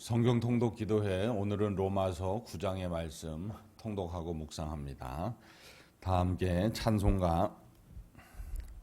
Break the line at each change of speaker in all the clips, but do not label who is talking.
성경 통독 기도회 오늘은 로마서 9장의 말씀 통독하고 묵상합니다. 다 함께 찬송가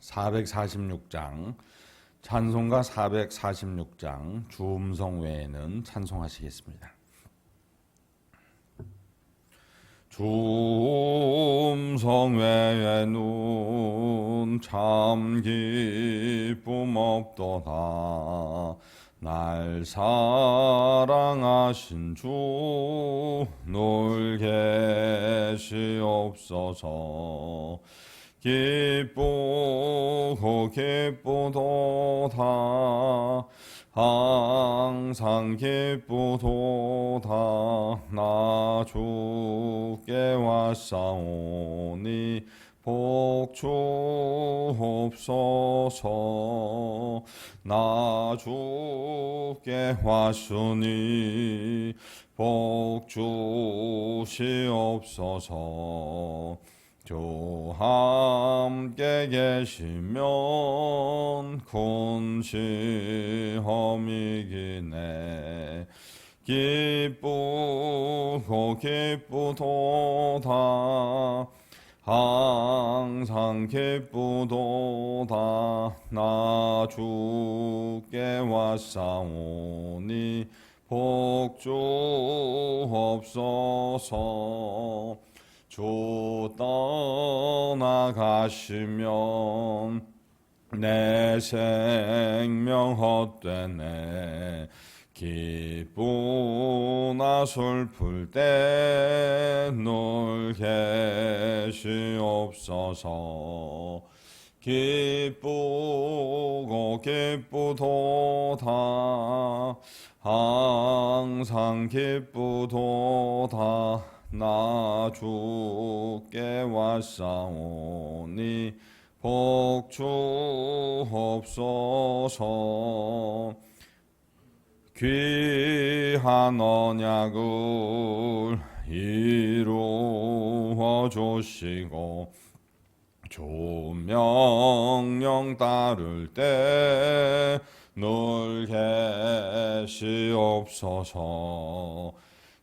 446장 찬송가 446장 주음성 외에는 찬송하시겠습니다. 주음성 외에는 참 기쁨 없도다. 날 사랑하신 주 늘 계시옵소서. 기쁘고 기쁘도다. 항상 기쁘도다. 나 주께 왔사오니 복주옵소서. 나 주께 왔으니 복주시옵소서. 주 함께 계시면 큰 시험이기네. 기쁘고 기쁘도다. 항상 기쁘도다. 나 주께 왔사오니 복주옵소서. 주 떠나가시면 내 생명 헛되네. 기쁘나 슬플 때 늘 계시옵소서. 기쁘고 기쁘도다. 항상 기쁘도다. 나 주께 왔사오니 복주옵소서. 귀한 언약을 이루어 주시고 주 명령 따를 때 늘 계시옵소서.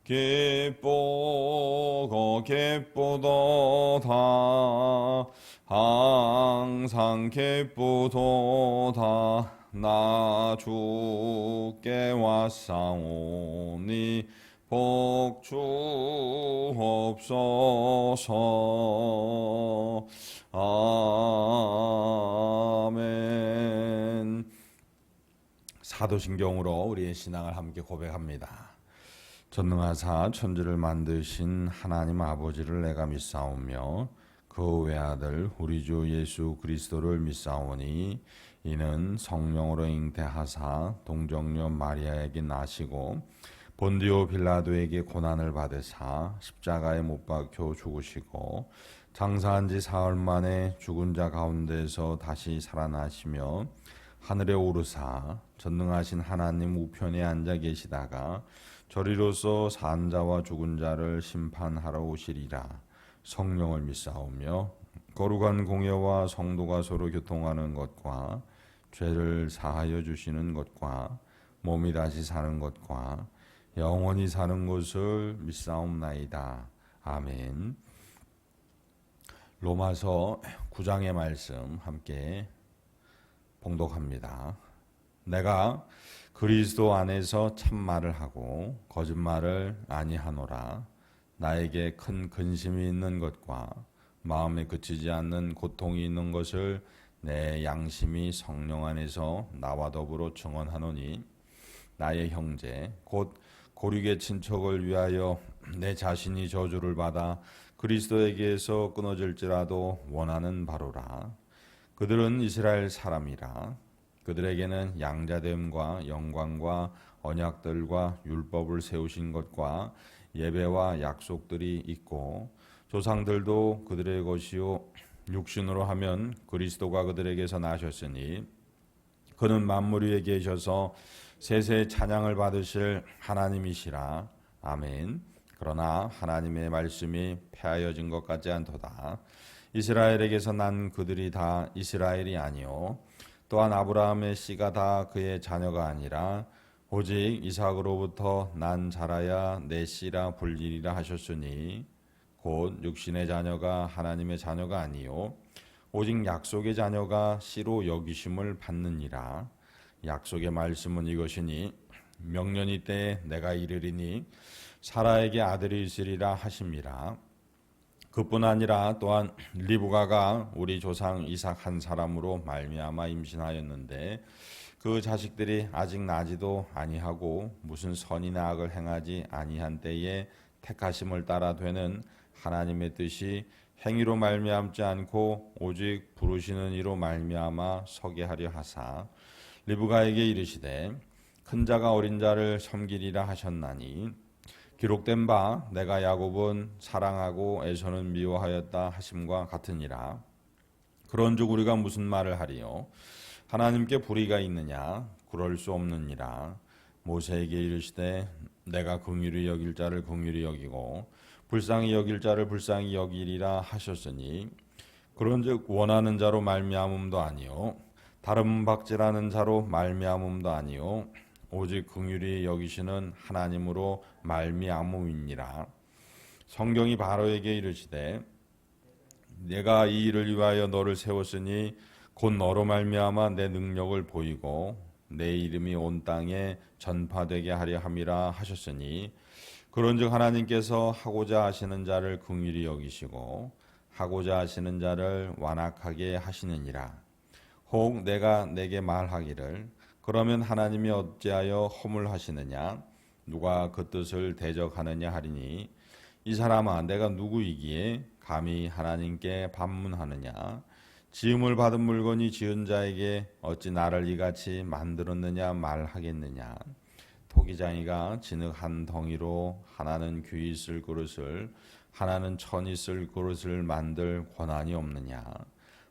기쁘고 기쁘도다. 항상 기쁘도다. 나 주께 왔사오니 복주옵소서. 아멘. 사도신경으로 우리의 신앙을 함께 고백합니다. 전능하사 천지를 만드신 하나님 아버지를 내가 믿사오며 그 외아들 우리 주 예수 그리스도를 믿사오니 이는 성령으로 잉태하사 동정녀 마리아에게 나시고 본디오 빌라도에게 고난을 받으사 십자가에 못 박혀 죽으시고 장사한 지 사흘 만에 죽은 자 가운데서 다시 살아나시며 하늘에 오르사 전능하신 하나님 우편에 앉아 계시다가 저리로서 산 자와 죽은 자를 심판하러 오시리라. 성령을 믿사오며 거룩한 공예와 성도가 서로 교통하는 것과 죄를 사하여 주시는 것과 몸이 다시 사는 것과 영원히 사는 것을 믿사옵나이다. 아멘. 로마서 9장의 말씀 함께 봉독합니다. 내가 그리스도 안에서 참말을 하고 거짓말을 아니하노라. 나에게 큰 근심이 있는 것과 마음에 그치지 않는 고통이 있는 것을 내 양심이 성령 안에서 나와 더불어 증언하노니 나의 형제 곧 고륙의 친척을 위하여 내 자신이 저주를 받아 그리스도에게서 끊어질지라도 원하는 바로라. 그들은 이스라엘 사람이라. 그들에게는 양자됨과 영광과 언약들과 율법을 세우신 것과 예배와 약속들이 있고 조상들도 그들의 것이요 육신으로 하면 그리스도가 그들에게서 나셨으니 그는 만물 위에 계셔서 세세 찬양을 받으실 하나님이시라. 아멘. 그러나 하나님의 말씀이 폐하여진 것 같지 않도다. 이스라엘에게서 난 그들이 다 이스라엘이 아니요 또한 아브라함의 씨가 다 그의 자녀가 아니라 오직 이삭으로부터 난 자라야 내 씨라 불리리라 하셨으니 곧 육신의 자녀가 하나님의 자녀가 아니요 오직 약속의 자녀가 씨로 여기심을 받느니라. 약속의 말씀은 이것이니 명년이 때에 내가 이르리니 사라에게 아들이 있으리라 하심이라. 그뿐 아니라 또한 리브가가 우리 조상 이삭 한 사람으로 말미암아 임신하였는데 그 자식들이 아직 나지도 아니하고 무슨 선이나 악을 행하지 아니한 때에 택하심을 따라 되는 하나님의 뜻이 행위로 말미암지 않고 오직 부르시는 이로 말미암아 서게 하려 하사 리브가에게 이르시되 큰 자가 어린 자를 섬기리라 하셨나니 기록된 바 내가 야곱은 사랑하고 에서는 미워하였다 하심과 같으니라. 그런즉 우리가 무슨 말을 하리요? 하나님께 불의가 있느냐? 그럴 수 없느니라. 모세에게 이르시되 내가 긍휼히 여길 자를 긍휼히 여기고 불쌍히 여길 자를 불쌍히 여기리라 하셨으니 그런즉 원하는 자로 말미암음도 아니요 다름 박질하는 자로 말미암음도 아니요 오직 긍휼히 여기시는 하나님으로 말미암음이니라. 성경이 바로에게 이르시되 내가 이 일을 위하여 너를 세웠으니 곧 너로 말미암아 내 능력을 보이고 내 이름이 온 땅에 전파되게 하려 함이라 하셨으니 그런즉 하나님께서 하고자 하시는 자를 긍휼히 여기시고 하고자 하시는 자를 완악하게 하시느니라. 혹 내가 내게 말하기를 그러면 하나님이 어찌하여 허물하시느냐 누가 그 뜻을 대적하느냐 하리니 이 사람아 내가 누구이기에 감히 하나님께 반문하느냐 지음을 받은 물건이 지은 자에게 어찌 나를 이같이 만들었느냐 말하겠느냐 토기장이가 진흙 한 덩이로 하나는 귀 쓸 그릇을 하나는 천이 쓸 그릇을 만들 권한이 없느냐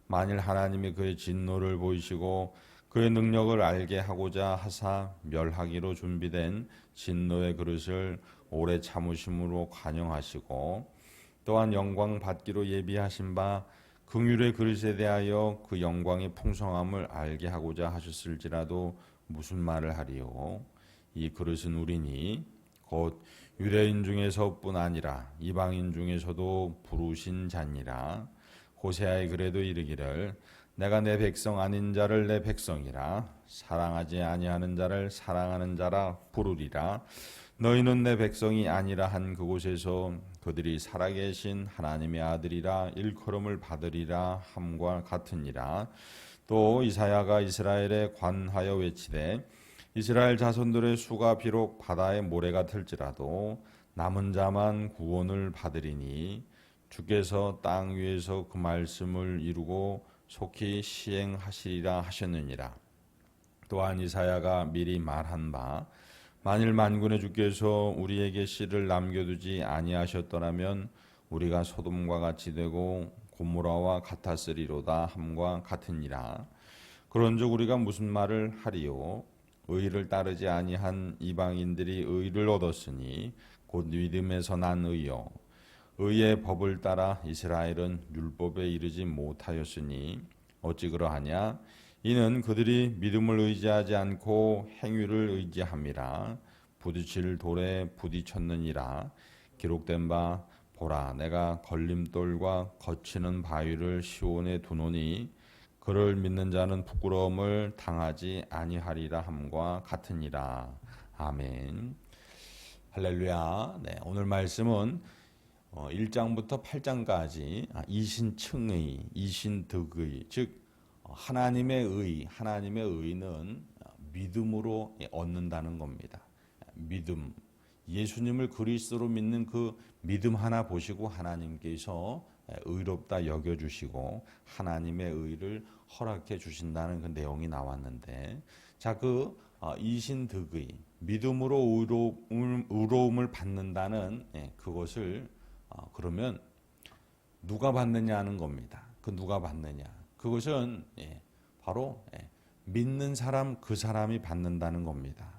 만일 하나님이 그의 진노를 보이시고 그의 능력을 알게 하고자 하사 멸하기로 준비된 진노의 그릇을 오래 참으심으로 관용하시고 또한 영광 받기로 예비하신 바 긍휼의 그릇에 대하여 그 영광의 풍성함을 알게 하고자 하셨을지라도 무슨 말을 하리요? 이 그릇은 우리니 곧 유대인 중에서뿐 아니라 이방인 중에서도 부르신 자니라. 호세아의 글에도 이르기를 내가 내 백성 아닌 자를 내 백성이라 사랑하지 아니하는 자를 사랑하는 자라 부르리라. 너희는 내 백성이 아니라 한 그곳에서 그들이 살아계신 하나님의 아들이라 일컬음을 받으리라 함과 같으니라. 또 이사야가 이스라엘에 관하여 외치되 이스라엘 자손들의 수가 비록 바다의 모래 같을지라도 남은 자만 구원을 받으리니 주께서 땅 위에서 그 말씀을 이루고 속히 시행하시리라 하셨느니라. 또한 이사야가 미리 말한 바 만일 만군의 주께서 우리에게 씨를 남겨두지 아니하셨더라면 우리가 소돔과 같이 되고 고모라와 같았으리로다 함과 같으니라. 그런즉 우리가 무슨 말을 하리요? 의를 따르지 아니한 이방인들이 의를 얻었으니 곧 믿음에서 난 의요 의의 법을 따라 이스라엘은 율법에 이르지 못하였으니 어찌 그러하냐? 이는 그들이 믿음을 의지하지 않고 행위를 의지함이라. 부딪힐 돌에 부딪혔느니라. 기록된 바 보라 내가 걸림돌과 거치는 바위를 시온에 두노니 그를 믿는 자는 부끄러움을 당하지 아니하리라 함과 같으니라. 아멘. 할렐루야. 네, 오늘 말씀은 1장부터 8장까지 이신층의, 이신득의, 즉 하나님의 의는 믿음으로 얻는다는 겁니다. 믿음, 예수님을 그리스도로 믿는 그 믿음 하나 보시고 하나님께서 의롭다 여겨주시고 하나님의 의를 허락해 주신다는 그 내용이 나왔는데, 자, 그 이신득의 믿음으로 의로움을 받는다는 그것을 그러면 누가 받느냐 하는 겁니다. 그 누가 받느냐? 그것은 바로 믿는 사람 그 사람이 받는다는 겁니다.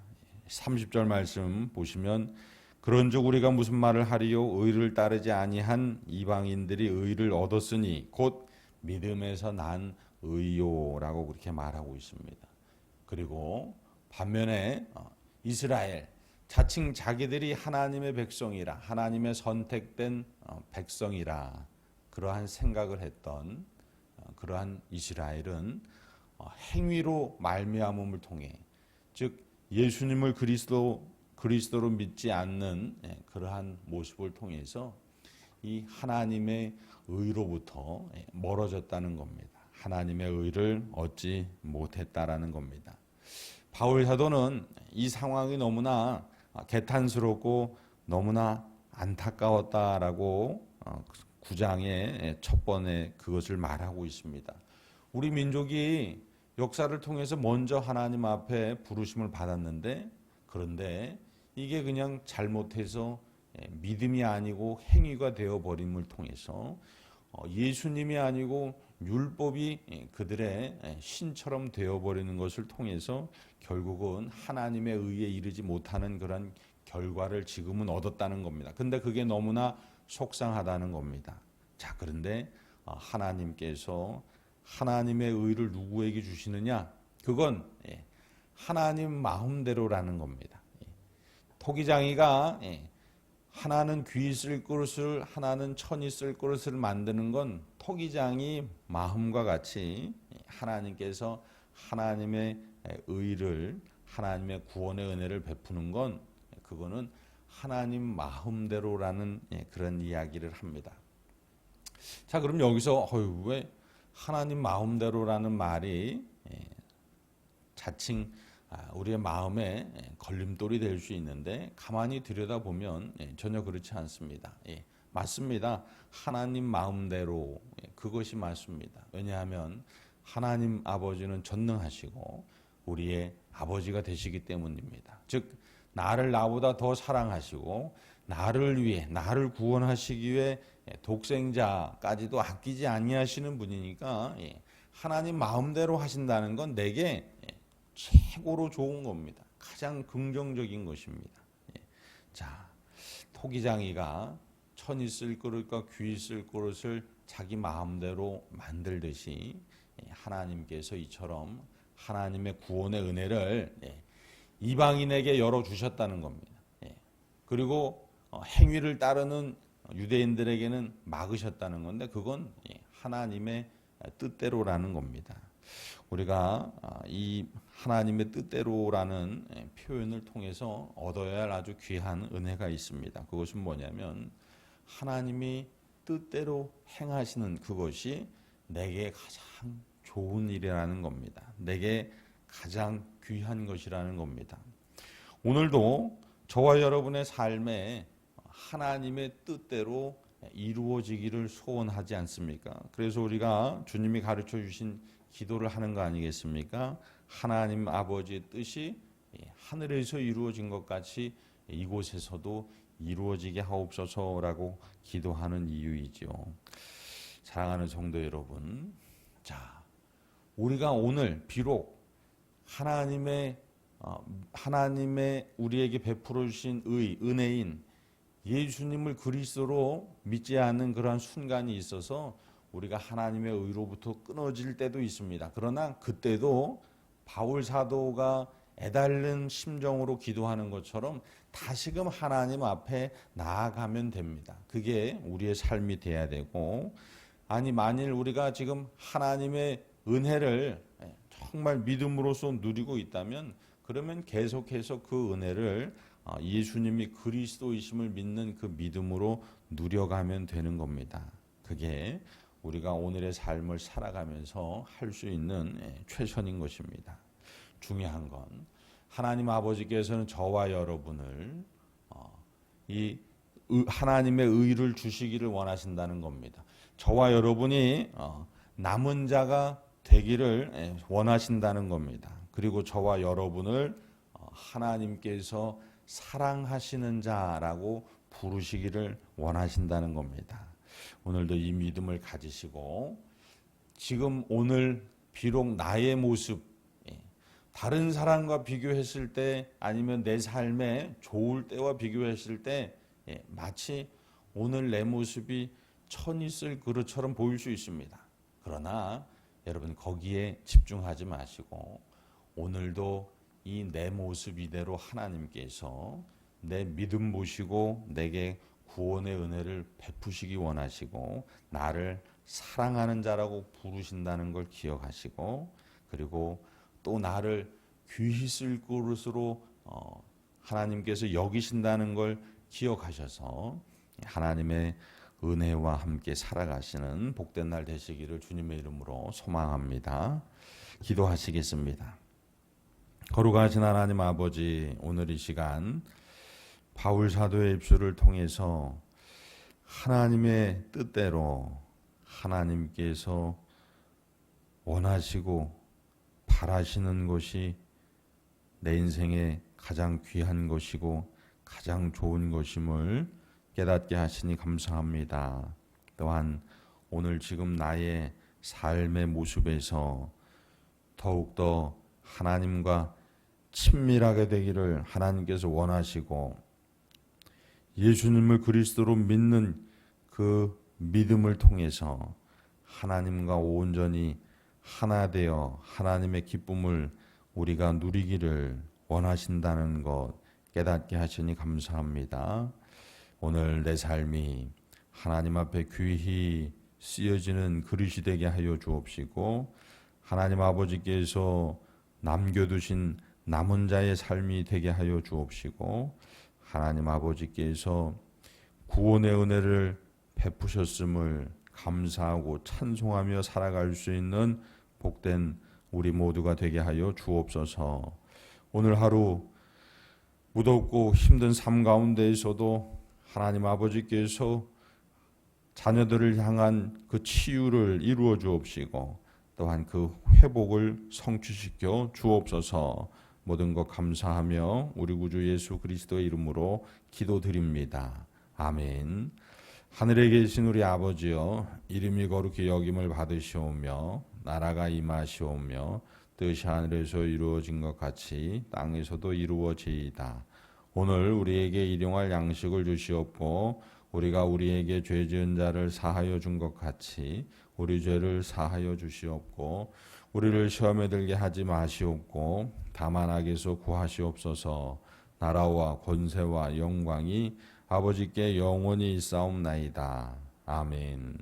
30절 말씀 보시면 그런즉 우리가 무슨 말을 하리요? 의를 따르지 아니한 이방인들이 의를 얻었으니 곧 믿음에서 난 의요라고 그렇게 말하고 있습니다. 그리고 반면에 이스라엘, 자칭 자기들이 하나님의 백성이라, 하나님의 선택된 백성이라 그러한 생각을 했던 그러한 이스라엘은 행위로 말미암음을 통해, 즉 예수님을 그리스도로 믿지 않는 그러한 모습을 통해서 이 하나님의 의로부터 멀어졌다는 겁니다. 하나님의 의를 얻지 못했다라는 겁니다. 바울 사도는 이 상황이 너무나 개탄스럽고 너무나 안타까웠다라고 9장의 첫 번에 그것을 말하고 있습니다. 우리 민족이 역사를 통해서 먼저 하나님 앞에 부르심을 받았는데, 그런데 이게 그냥 잘못해서 믿음이 아니고 행위가 되어버림을 통해서 예수님이 아니고 율법이 그들의 신처럼 되어버리는 것을 통해서 결국은 하나님의 의에 이르지 못하는 그런 결과를 지금은 얻었다는 겁니다. 근데 그게 너무나 속상하다는 겁니다. 자, 그런데 하나님께서 하나님의 의를 누구에게 주시느냐? 그건 하나님 마음대로라는 겁니다. 토기장이가 하나는 귀 쓸 그릇을, 하나는 천이 쓸 그릇을 만드는 건 토기장이 마음과 같이 하나님께서 하나님의 의를, 하나님의 구원의 은혜를 베푸는 건 그거는 하나님 마음대로라는 그런 이야기를 합니다. 자, 그럼 여기서 왜 하나님 마음대로라는 말이 자칭 우리의 마음에 걸림돌이 될 수 있는데, 가만히 들여다보면 전혀 그렇지 않습니다. 맞습니다. 하나님 마음대로 그것이 맞습니다. 왜냐하면 하나님 아버지는 전능하시고 우리의 아버지가 되시기 때문입니다. 즉 나를 나보다 더 사랑하시고 나를 위해, 나를 구원하시기 위해 독생자까지도 아끼지 아니하시는 분이니까 하나님 마음대로 하신다는 건 내게 최고로 좋은 겁니다. 가장 긍정적인 것입니다. 자, 토기장이가 천이 쓸 그릇과 귀 쓸 그릇을 자기 마음대로 만들듯이 하나님께서 이처럼 하나님의 구원의 은혜를 이방인에게 열어주셨다는 겁니다. 그리고 행위를 따르는 유대인들에게는 막으셨다는 건데, 그건 하나님의 뜻대로라는 겁니다. 우리가 이 하나님의 뜻대로라는 표현을 통해서 얻어야 할 아주 귀한 은혜가 있습니다. 그것은 뭐냐면 하나님이 뜻대로 행하시는 그것이 내게 가장 좋은 일이라는 겁니다. 내게 가장 귀한 것이라는 겁니다. 오늘도 저와 여러분의 삶에 하나님의 뜻대로 이루어지기를 소원하지 않습니까? 그래서 우리가 주님이 가르쳐 주신 기도를 하는 거 아니겠습니까? 하나님 아버지의 뜻이 하늘에서 이루어진 것 같이 이곳에서도 이루어지게 하옵소서라고 기도하는 이유이죠. 사랑하는 성도 여러분, 자, 우리가 오늘 비록 하나님의 우리에게 베풀어 주신 은혜인 예수님을 그리스도로 믿지 않는 그러한 순간이 있어서 우리가 하나님의 의로부터 끊어질 때도 있습니다. 그러나 그때도 바울 사도가 애달는 심정으로 기도하는 것처럼 다시금 하나님 앞에 나아가면 됩니다. 그게 우리의 삶이 돼야 되고, 만일 우리가 지금 하나님의 은혜를 정말 믿음으로써 누리고 있다면, 그러면 계속해서 그 은혜를 예수님이 그리스도이심을 믿는 그 믿음으로 누려가면 되는 겁니다. 그게 우리가 오늘의 삶을 살아가면서 할 수 있는 최선인 것입니다. 중요한 건 하나님 아버지께서는 저와 여러분을 이 하나님의 의를 주시기를 원하신다는 겁니다. 저와 여러분이 남은 자가 되기를 원하신다는 겁니다. 그리고 저와 여러분을 하나님께서 사랑하시는 자라고 부르시기를 원하신다는 겁니다. 오늘도 이 믿음을 가지시고, 지금 오늘 비록 나의 모습, 다른 사람과 비교했을 때, 아니면 내 삶의 좋을 때와 비교했을 때 마치 오늘 내 모습이 천이 쓸 그릇처럼 보일 수 있습니다. 그러나 여러분 거기에 집중하지 마시고 오늘도 이 내 모습 이대로 하나님께서 내 믿음 보시고 내게 구원의 은혜를 베푸시기 원하시고 나를 사랑하는 자라고 부르신다는 걸 기억하시고, 그리고 또 나를 귀히 쓸 그릇으로 하나님께서 여기신다는 걸 기억하셔서 하나님의 은혜와 함께 살아가시는 복된 날 되시기를 주님의 이름으로 소망합니다. 기도하시겠습니다. 거룩하신 하나님 아버지, 오늘 이 시간 바울 사도의 입술을 통해서 하나님의 뜻대로 하나님께서 원하시고 바라시는 것이 내 인생에 가장 귀한 것이고 가장 좋은 것임을 깨닫게 하시니 감사합니다. 또한 오늘 지금 나의 삶의 모습에서 더욱더 하나님과 친밀하게 되기를 하나님께서 원하시고, 예수님을 그리스도로 믿는 그 믿음을 통해서 하나님과 온전히 하나 되어 하나님의 기쁨을 우리가 누리기를 원하신다는 것 깨닫게 하시니 감사합니다. 오늘 내 삶이 하나님 앞에 귀히 쓰여지는 그릇이 되게 하여 주옵시고, 하나님 아버지께서 남겨두신 남은 자의 삶이 되게 하여 주옵시고, 하나님 아버지께서 구원의 은혜를 베푸셨음을 감사하고 찬송하며 살아갈 수 있는 복된 우리 모두가 되게 하여 주옵소서. 오늘 하루 무덥고 힘든 삶 가운데에서도 하나님 아버지께서 자녀들을 향한 그 치유를 이루어 주옵시고, 또한 그 회복을 성취시켜 주옵소서. 모든 것 감사하며 우리 구주 예수 그리스도의 이름으로 기도드립니다. 아멘. 하늘에 계신 우리 아버지여, 이름이 거룩히 여김을 받으시오며 나라가 임하시오며 뜻이 하늘에서 이루어진 것 같이 땅에서도 이루어지이다. 오늘 우리에게 일용할 양식을 주시옵고, 우리가 우리에게 죄 지은 자를 사하여 준 것 같이 우리 죄를 사하여 주시옵고, 우리를 시험에 들게 하지 마시옵고 다만 악에서 구하시옵소서. 나라와 권세와 영광이 아버지께 영원히 있사옵나이다. 아멘.